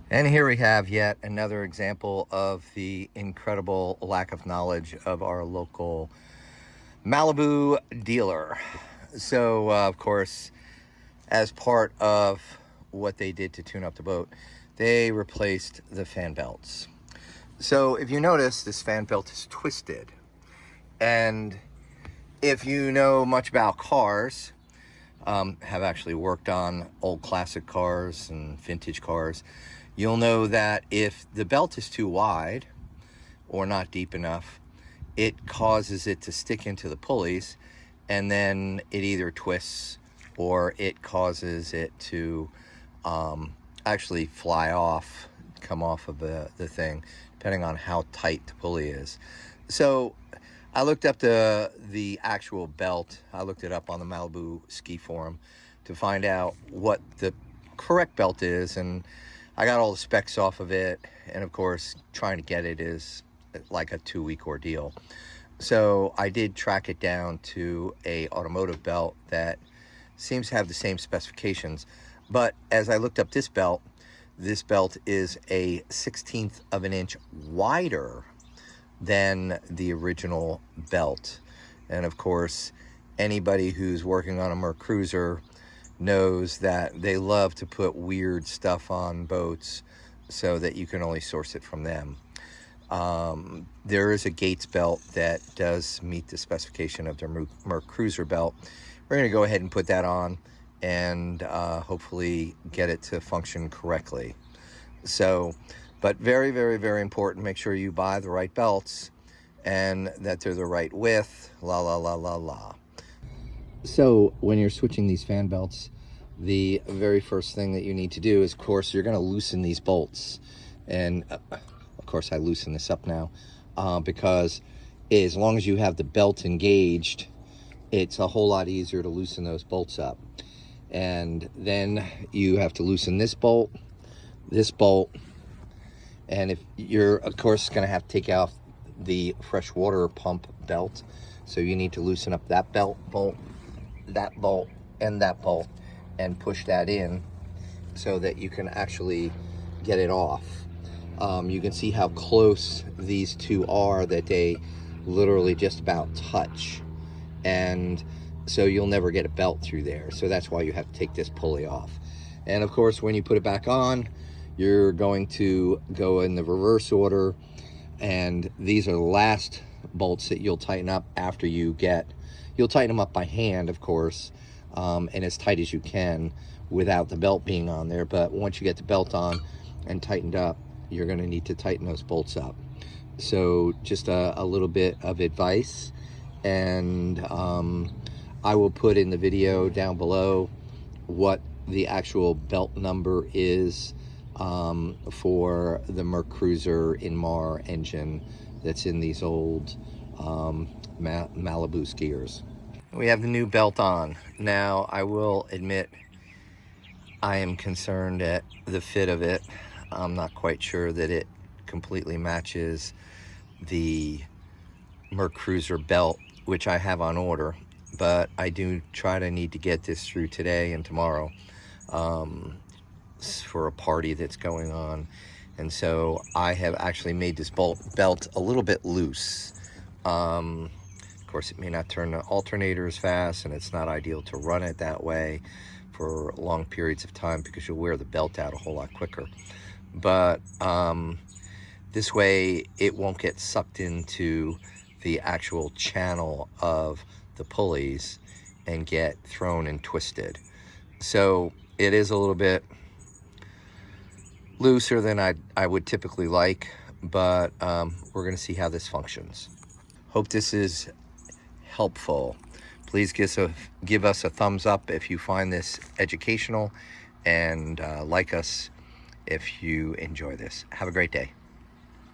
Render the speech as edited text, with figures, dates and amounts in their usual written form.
And here we have yet another example of the incredible lack of knowledge of our local Malibu dealer. So, of course, as part of what they did to tune up the boat, they replaced the fan belts. So if you notice, this fan belt is twisted. And if you know much about cars, have actually worked on old classic cars and vintage cars, you'll know that if the belt is too wide or not deep enough, it causes it to stick into the pulleys, and then it either twists or it causes it to actually fly off, come off of the thing, depending on how tight the pulley is. So I looked up the actual belt. I looked it up on the Malibu ski forum to find out what the correct belt is, and I got all the specs off of it. And of course, trying to get it is like a 2-week ordeal. So I did track it down to a automotive belt that seems to have the same specifications. But as I looked up this belt is a 1/16 of an inch wider than the original belt. And of course, anybody who's working on a Mercruiser knows that they love to put weird stuff on boats so that you can only source it from them. There is a Gates belt that does meet the specification of their Mercruiser belt. We're going to go ahead and put that on and hopefully get it to function correctly. So, but very, very, very important, make sure you buy the right belts and that they're the right width, la, la, la, la, la. So when you're switching these fan belts, the very first thing that you need to do is, of course, you're going to loosen these bolts. And of course, I loosen this up now because as long as you have the belt engaged, it's a whole lot easier to loosen those bolts up. And then you have to loosen this bolt, and if you're, of course, going to have to take out the fresh water pump belt. So you need to loosen up that bolt, that bolt, and that bolt, and push that in so that you can actually get it off. You can see how close these two are, that they literally just about touch. And so you'll never get a belt through there. So that's why you have to take this pulley off. And of course, when you put it back on, you're going to go in the reverse order. And these are the last bolts that you'll tighten up after you'll tighten them up by hand, of course, and as tight as you can without the belt being on there. But once you get the belt on and tightened up, you're going to need to tighten those bolts up. So just a little bit of advice, and I will put in the video down below what the actual belt number is for the Mercruiser Inmar engine that's in these old Malibu skiers. We have the new belt on. Now, I will admit I am concerned at the fit of it. I'm not quite sure that it completely matches the Mercruiser belt, which I have on order, but I do need to get this through today and tomorrow for a party that's going on. And so I have actually made this belt a little bit loose. Of course, it may not turn the alternator as fast, and it's not ideal to run it that way for long periods of time because you'll wear the belt out a whole lot quicker. But this way it won't get sucked into the actual channel of the pulleys and get thrown and twisted. So it is a little bit looser than I would typically like, but we're going to see how this functions. Hope this is helpful. Please give us a thumbs up if you find this educational, and like us if you enjoy this. Have a great day.